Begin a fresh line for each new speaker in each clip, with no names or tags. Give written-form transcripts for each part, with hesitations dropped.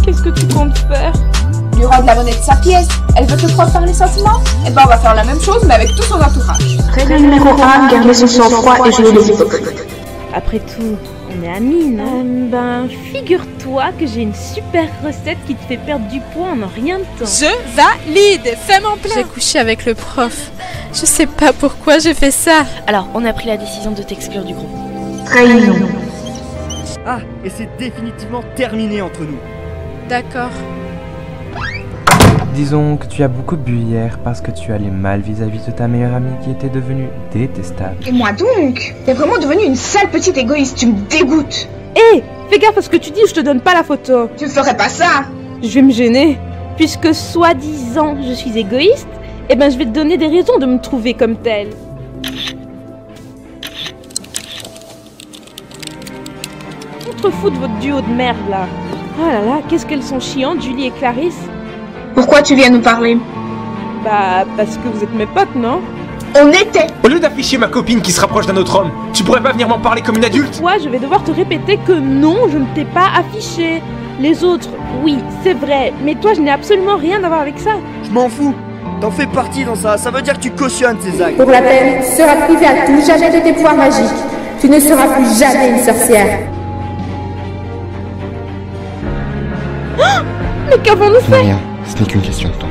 Qu'est-ce que tu comptes faire?
Lui rendre la monnaie de sa pièce. Elle veut te transférer les sentiments? Eh ben on va faire la même chose mais avec tout son entourage.
Règle numéro 1, garder son sang-froid et jouer les hypocrites.
Après tout, on est amis, non? Ben, figure-toi que j'ai une super recette qui te fait perdre du poids en rien de temps.
Je valide! Fais-moi plein!
J'ai couché avec le prof. Je sais pas pourquoi j'ai fait ça.
Alors, on a pris la décision de t'exclure du groupe.
Trahison.
Ah, et c'est définitivement terminé entre nous.
D'accord.
Disons que tu as beaucoup bu hier parce que tu allais mal vis-à-vis de ta meilleure amie qui était devenue détestable.
Et moi donc? T'es vraiment devenue une sale petite égoïste, tu me dégoûtes.
Hé, fais gaffe à ce que tu dis ou je te donne pas la photo.
Tu ferais pas ça.
Je vais me gêner. Puisque soi-disant je suis égoïste, eh ben je vais te donner des raisons de me trouver comme telle. On te fout de votre duo de merde là. Oh là là, qu'est-ce qu'elles sont chiantes, Julie et Clarisse.
Pourquoi tu viens nous parler?
Bah, parce que vous êtes mes potes, non?
On était.
Au lieu d'afficher ma copine qui se rapproche d'un autre homme, tu pourrais pas venir m'en parler comme une adulte?
Toi, je vais devoir te répéter que non, je ne t'ai pas affiché. Les autres, oui, c'est vrai, mais toi, je n'ai absolument rien à voir avec ça.
Je m'en fous. T'en fais partie dans ça. Ça veut dire que tu cautionnes ces actes.
Pour la peine, seras privé à tout jamais de tes pouvoirs magiques. Tu ne seras plus jamais une sorcière.
Mais qu'avons-nous fait?
Rien, ce n'est qu'une question de temps.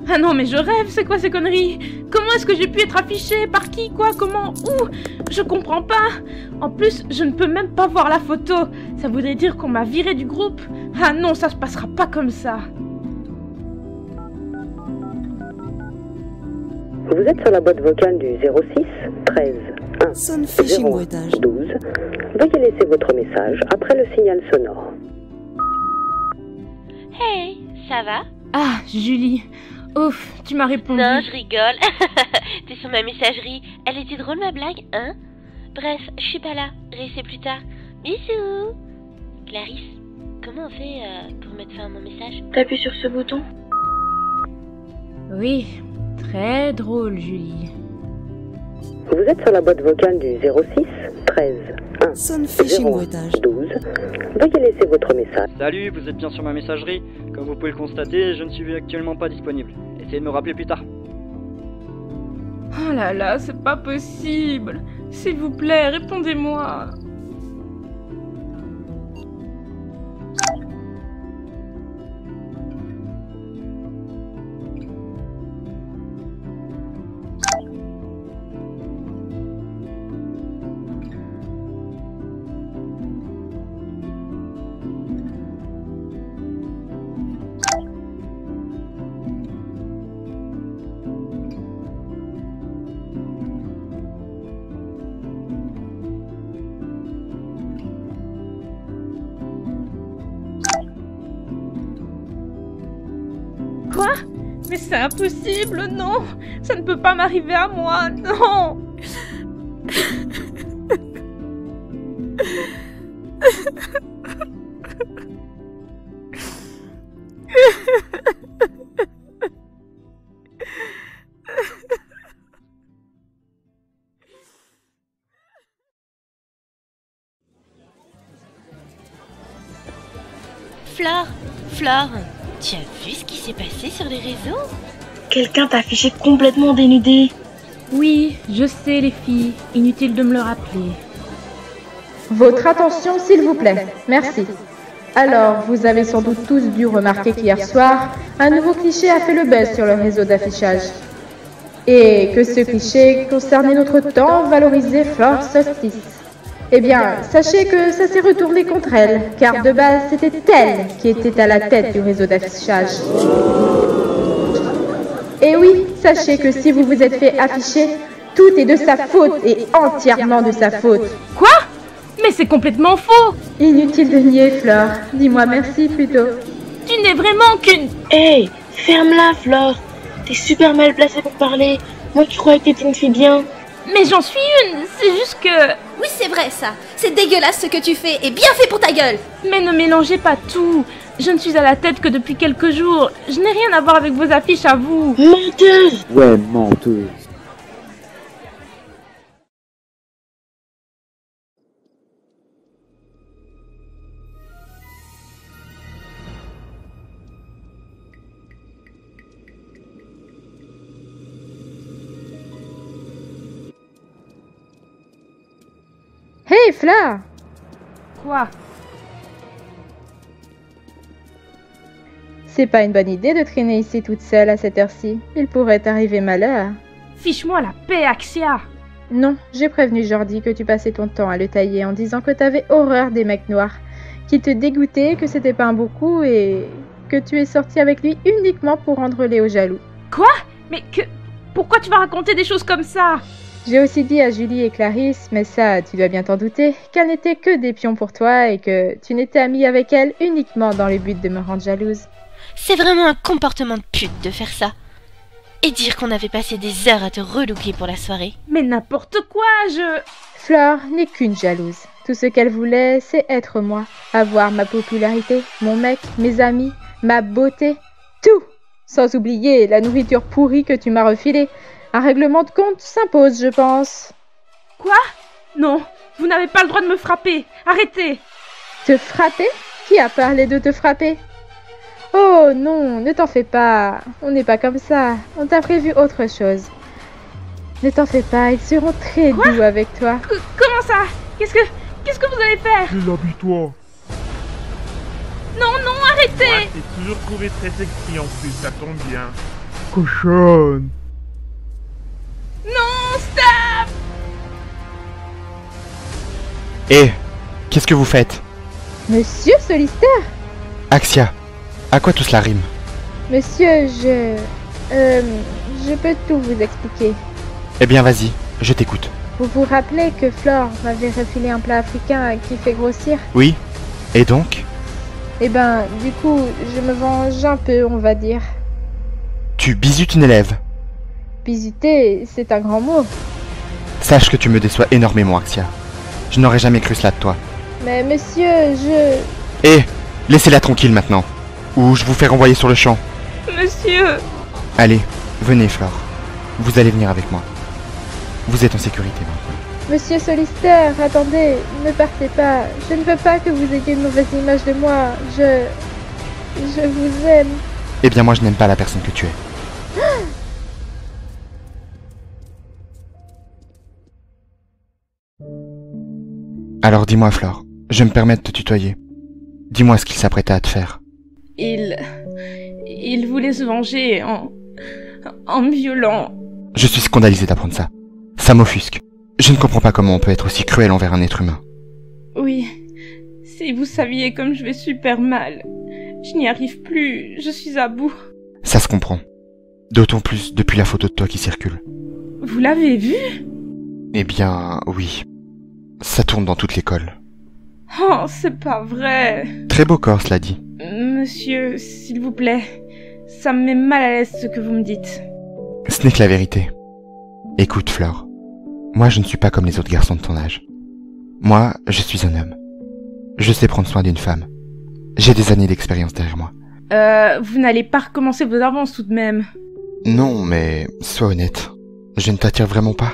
Ah non, mais je rêve, c'est quoi ces conneries? Comment est-ce que j'ai pu être affichée? Par qui? Quoi? Comment? Où? Je comprends pas. En plus, je ne peux même pas voir la photo. Ça voudrait dire qu'on m'a virée du groupe. Ah non, ça se passera pas comme ça.
Vous êtes sur la boîte vocale du 06 13 1
0 12. Veuillez laisser votre message après le signal sonore.
Hey, ça va?
Ah, Julie. Ouf, tu m'as répondu.
Non, je rigole. T'es sur ma messagerie. Elle était drôle ma blague, hein? Bref, je suis pas là. Restez plus tard. Bisous. Clarisse, comment on fait pour mettre fin à mon message?
T'appuies sur ce bouton.
Oui, très drôle, Julie.
Vous êtes sur la boîte vocale du 06 13 1 0 12. Veuillez laisser votre message.
Salut, vous êtes bien sur ma messagerie. Comme vous pouvez le constater, je ne suis actuellement pas disponible. Essayez de me rappeler plus tard.
Oh là là, c'est pas possible. S'il vous plaît, répondez-moi. Quoi? Mais c'est impossible, non! Ça ne peut pas m'arriver à moi, non!
Flore, tu as vu ce qui s'est passé sur les réseaux?
Quelqu'un t'a affiché complètement dénudé.
Oui, je sais les filles, inutile de me le rappeler.
Votre attention s'il vous plaît, merci. Alors, vous avez sans doute tous dû remarquer qu'hier soir, un nouveau cliché a fait le buzz sur le réseau d'affichage. Et que ce cliché concernait notre tant valorisée Flore Solstice. Eh bien, sachez que ça s'est retourné contre elle, car de base, c'était elle qui était à la tête du réseau d'affichage. Et oui, sachez que si vous vous êtes fait afficher, tout est de sa faute et entièrement de sa faute.
Quoi? Mais c'est complètement faux!
Inutile de nier, Flore. Dis-moi merci plutôt.
Tu n'es vraiment qu'une...
Hey, ferme-la, Flore. T'es super mal placée pour parler. Moi qui croyais que t'étais une fille bien.
Mais j'en suis une, c'est juste que...
Oui, c'est vrai ça. C'est dégueulasse ce que tu fais et bien fait pour ta gueule.
Mais ne mélangez pas tout. Je ne suis à la tête que depuis quelques jours. Je n'ai rien à voir avec vos affiches à vous.
Menteuse!
Ouais, menteuse.
Hey, Flore!
Quoi?
C'est pas une bonne idée de traîner ici toute seule à cette heure-ci. Il pourrait t'arriver malheur.
Fiche-moi la paix, Axia!
Non, j'ai prévenu Jordi que tu passais ton temps à le tailler en disant que t'avais horreur des mecs noirs, qu'il te dégoûtait, que c'était pas un beau coup et que tu es sorti avec lui uniquement pour rendre Léo jaloux.
Quoi? Mais que... Pourquoi tu vas raconter des choses comme ça?
J'ai aussi dit à Julie et Clarisse, mais ça, tu dois bien t'en douter, qu'elles n'étaient que des pions pour toi et que tu n'étais amie avec elles uniquement dans le but de me rendre jalouse.
C'est vraiment un comportement de pute de faire ça. Et dire qu'on avait passé des heures à te relooker pour la soirée.
Mais n'importe quoi,
Flore n'est qu'une jalouse. Tout ce qu'elle voulait, c'est être moi. Avoir ma popularité, mon mec, mes amis, ma beauté, tout. Sans oublier la nourriture pourrie que tu m'as refilée. Un règlement de compte s'impose, je pense.
Quoi? Non, vous n'avez pas le droit de me frapper. Arrêtez.
Te frapper? Qui a parlé de te frapper? Oh non, ne t'en fais pas. On n'est pas comme ça. On t'a prévu autre chose. Ne t'en fais pas, ils seront très doux avec toi.
Comment ça? Qu'est-ce que vous allez faire?
Déshabille-toi.
Non, non, arrêtez.
Ouais, t'es toujours trouvé très sexy en plus, ça tombe bien. Cochonne.
Non, stop!
Hé, qu'est-ce que vous faites?
Monsieur Solister?
Axia, à quoi tout cela rime?
Monsieur, je peux tout vous expliquer.
Eh bien vas-y, je t'écoute.
Vous vous rappelez que Flore m'avait refilé un plat africain qui fait grossir?
Oui. Et donc?
Eh ben, du coup, je me venge un peu, on va dire.
Tu bisutes une élève?
Bisuter, c'est un grand mot.
Sache que tu me déçois énormément, Axia. Je n'aurais jamais cru cela de toi.
Mais monsieur, je...
Eh, laissez-la tranquille maintenant, ou je vous fais renvoyer sur le champ.
Monsieur...
Allez, venez, Flore. Vous allez venir avec moi. Vous êtes en sécurité maintenant.
Monsieur Solister, attendez, ne partez pas. Je ne veux pas que vous ayez une mauvaise image de moi. Je vous aime.
Eh bien, moi, je n'aime pas la personne que tu es. Alors dis-moi, Flore, je me permets de te tutoyer. Dis-moi ce qu'il s'apprêtait à te faire.
Il voulait se venger en me violant.
Je suis scandalisé d'apprendre ça. Ça m'offusque. Je ne comprends pas comment on peut être aussi cruel envers un être humain.
Oui, si vous saviez comme je vais super mal. Je n'y arrive plus, je suis à bout.
Ça se comprend. D'autant plus depuis la photo de toi qui circule.
Vous l'avez vue?
Eh bien, oui. Ça tourne dans toute l'école.
Oh, c'est pas vrai.
Très beau corps, cela dit.
Monsieur, s'il vous plaît, ça me met mal à l'aise ce que vous me dites.
Ce n'est que la vérité. Écoute, Flore. Moi, je ne suis pas comme les autres garçons de ton âge. Moi, je suis un homme. Je sais prendre soin d'une femme. J'ai des années d'expérience derrière moi.
Vous n'allez pas recommencer vos avances tout de même.
Non, mais sois honnête. Je ne t'attire vraiment pas.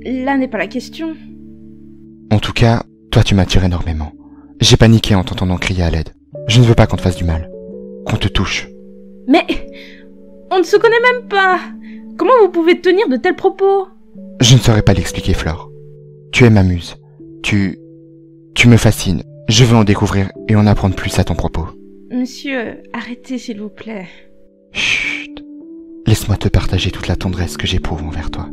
Là n'est pas la question.
En tout cas, toi tu m'attires énormément. J'ai paniqué en t'entendant crier à l'aide. Je ne veux pas qu'on te fasse du mal. Qu'on te touche.
Mais... on ne se connaît même pas. Comment vous pouvez tenir de tels propos?
Je ne saurais pas l'expliquer, Flore. Tu es ma muse. Tu me fascines. Je veux en découvrir et en apprendre plus à ton propos.
Monsieur, arrêtez s'il vous plaît.
Chut. Laisse-moi te partager toute la tendresse que j'éprouve envers toi.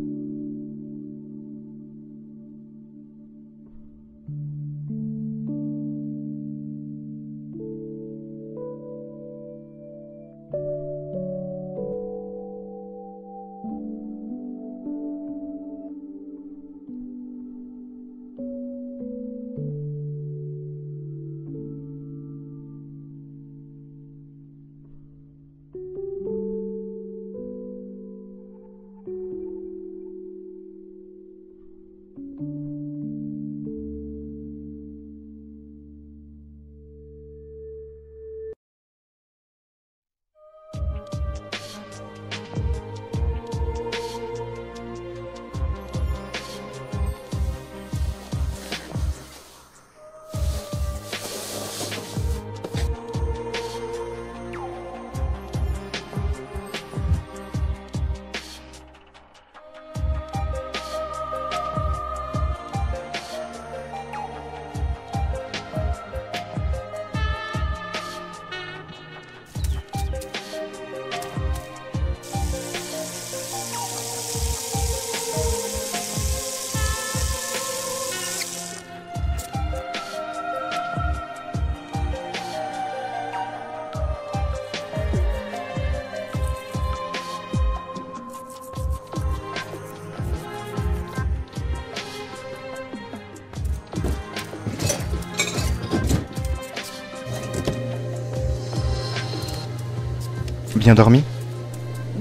Bien dormi?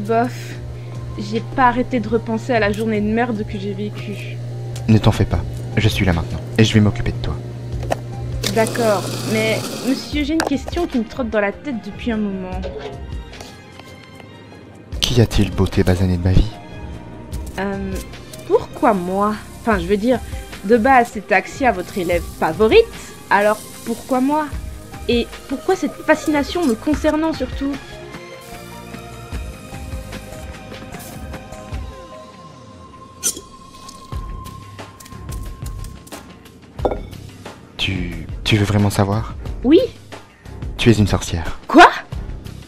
Bof. J'ai pas arrêté de repenser à la journée de merde que j'ai vécue.
Ne t'en fais pas. Je suis là maintenant. Et je vais m'occuper de toi.
D'accord. Mais, monsieur, j'ai une question qui me trotte dans la tête depuis un moment.
Qu'y a-t-il, beauté basanée de ma vie?
Pourquoi moi? Enfin, je veux dire, de base, c'était Axia, votre élève favorite. Alors, pourquoi moi? Et pourquoi cette fascination me concernant surtout?
Tu veux vraiment savoir?
Oui.
Tu es une sorcière.
Quoi?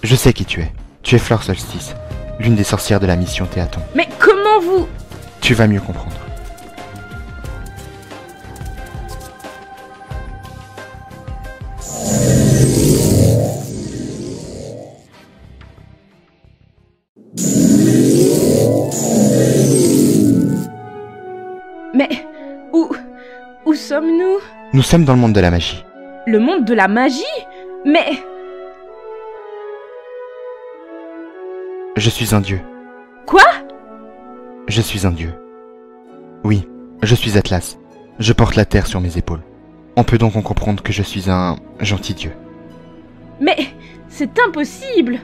Je sais qui tu es. Tu es Flore Solstice, l'une des sorcières de la mission Théaton.
Mais comment vous...
Tu vas mieux comprendre.
Mais où sommes-nous?
Nous sommes dans le monde de la magie.
Le monde de la magie? Mais...
Je suis un dieu.
Quoi?
Je suis un dieu. Oui, je suis Atlas. Je porte la terre sur mes épaules. On peut donc en comprendre que je suis un gentil dieu.
Mais c'est impossible!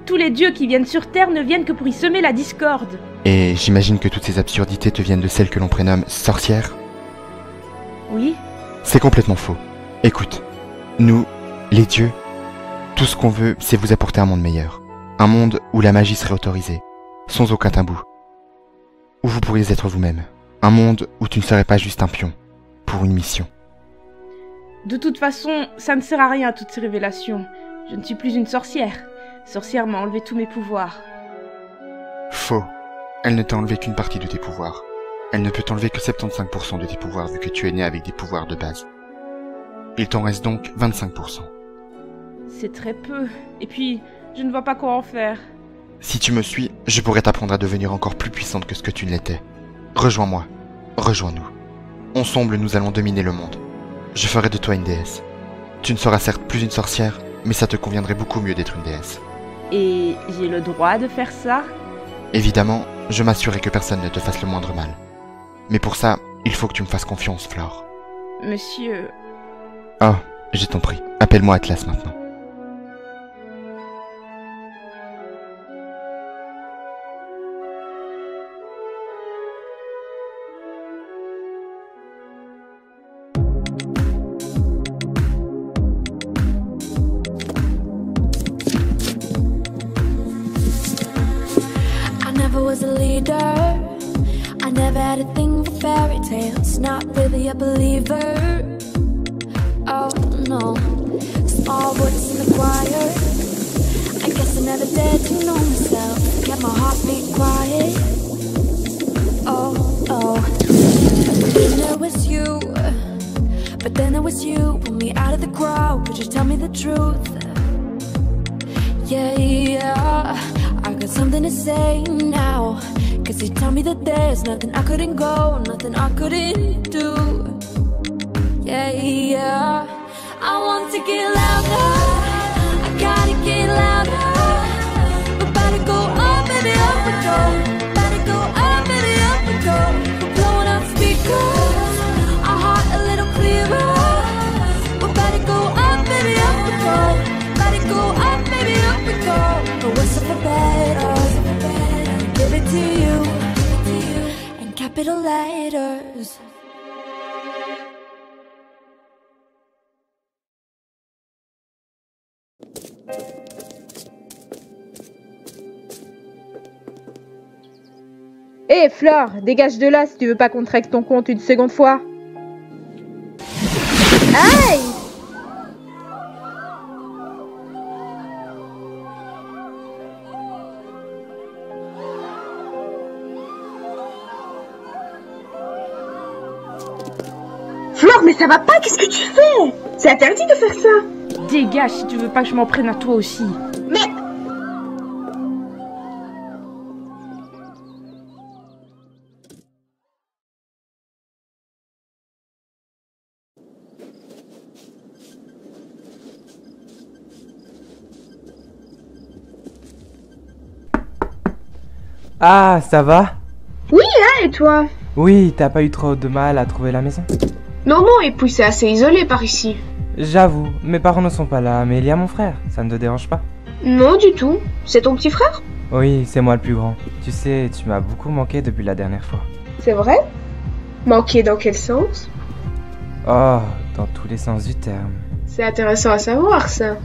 Tous les dieux qui viennent sur Terre ne viennent que pour y semer la discorde.
Et j'imagine que toutes ces absurdités te viennent de celles que l'on prénomme sorcières?
Oui.
C'est complètement faux. Écoute, nous, les dieux, tout ce qu'on veut, c'est vous apporter un monde meilleur. Un monde où la magie serait autorisée, sans aucun tabou. Où vous pourriez être vous-même. Un monde où tu ne serais pas juste un pion, pour une mission.
De toute façon, ça ne sert à rien toutes ces révélations. Je ne suis plus une sorcière. Sorcière m'a enlevé tous mes pouvoirs.
Faux. Elle ne t'a enlevé qu'une partie de tes pouvoirs. Elle ne peut t'enlever que 75% de tes pouvoirs vu que tu es né avec des pouvoirs de base. Il t'en reste donc 25%.
C'est très peu. Et puis, je ne vois pas quoi en faire.
Si tu me suis, je pourrais t'apprendre à devenir encore plus puissante que ce que tu ne l'étais. Rejoins-moi. Rejoins-nous. Ensemble, nous allons dominer le monde. Je ferai de toi une déesse. Tu ne seras certes plus une sorcière, mais ça te conviendrait beaucoup mieux d'être une déesse.
Et j'ai le droit de faire ça?
Évidemment, je m'assurerai que personne ne te fasse le moindre mal. Mais pour ça, il faut que tu me fasses confiance, Flore.
Monsieur...
Oh, je t'en prie. Appelle-moi Atlas maintenant.
Was a leader. I never had a thing for fairy tales. Not really a believer. Oh no, small voice in the choir. I guess I never dared to know myself. Kept my heartbeat quiet. Oh. Then there was you, but then there was you. Pull me out of the crowd. Would you tell me the truth? Yeah. I got something to say now. Cause you tell me that there's nothing I couldn't go, nothing I couldn't do. Yeah. I want to get louder, I gotta get louder. But better go up, baby, up we go. Better go up, baby, up we go. We're blowing up speakers, our heart a little clearer. But better go up, baby, up we go. Better go up, baby, up we go. The worse of the better, give it to you, in capital letters.
Hé, Flore, dégage de là si tu veux pas qu'on traque ton compte une seconde fois. Aïe!
Flore, mais ça va pas, qu'est-ce que tu fais? C'est interdit de faire ça.
Dégage si tu veux pas que je m'en prenne à toi aussi.
Mais...
Ah, ça va?
Oui, hein, et toi?
Oui, t'as pas eu trop de mal à trouver la maison?
Non, et puis c'est assez isolé par ici.
J'avoue, mes parents ne sont pas là, mais il y a mon frère, ça ne te dérange pas?
Non, du tout. C'est ton petit frère?
Oui, c'est moi le plus grand. Tu sais, tu m'as beaucoup manqué depuis la dernière fois.
C'est vrai? Manqué dans quel sens?
Oh, dans tous les sens du terme.
C'est intéressant à savoir, ça.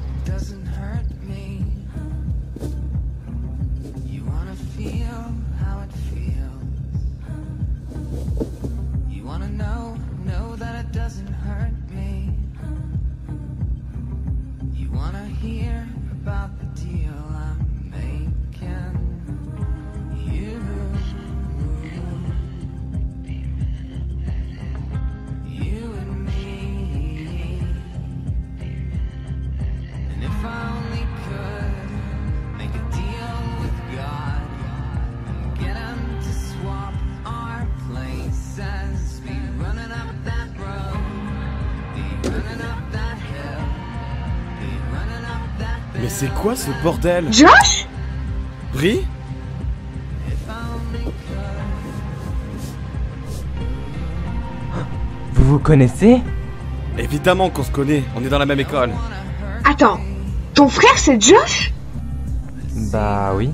Mais c'est quoi ce bordel?
Josh?
Brie?
Vous vous connaissez?
Évidemment qu'on se connaît, on est dans la même école.
Attends, ton frère c'est Josh?
Bah oui.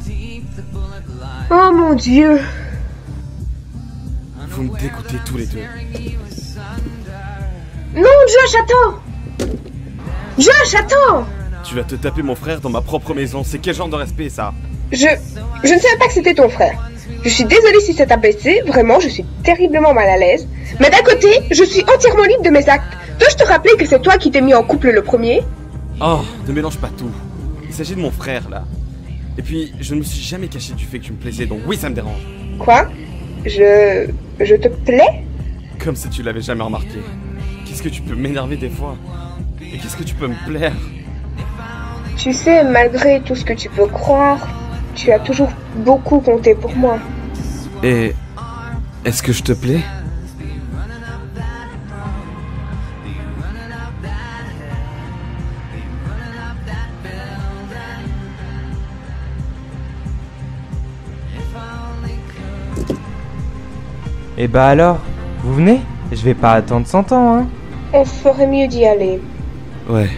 Oh mon Dieu.
Vous me dégoûtez tous les deux.
Non Josh, attends! Josh, attends!
Tu vas te taper mon frère dans ma propre maison, c'est quel genre de respect ça?
Je ne savais pas que c'était ton frère. Je suis désolée si ça t'a blessé, vraiment je suis terriblement mal à l'aise. Mais d'un côté, je suis entièrement libre de mes actes. Dois-je te rappeler que c'est toi qui t'es mis en couple le premier?
Oh, ne mélange pas tout. Il s'agit de mon frère là. Et puis, je ne me suis jamais caché du fait que tu me plaisais, donc oui, ça me dérange.
Quoi? Je te plais?
Comme si tu l'avais jamais remarqué. Qu'est-ce que tu peux m'énerver des fois? Et qu'est-ce que tu peux me plaire?
Tu sais, malgré tout ce que tu peux croire, tu as toujours beaucoup compté pour moi.
Et... est-ce que je te plais?
Et bah alors, vous venez? Je vais pas attendre 100 ans, hein.
On ferait mieux d'y aller.
Ouais.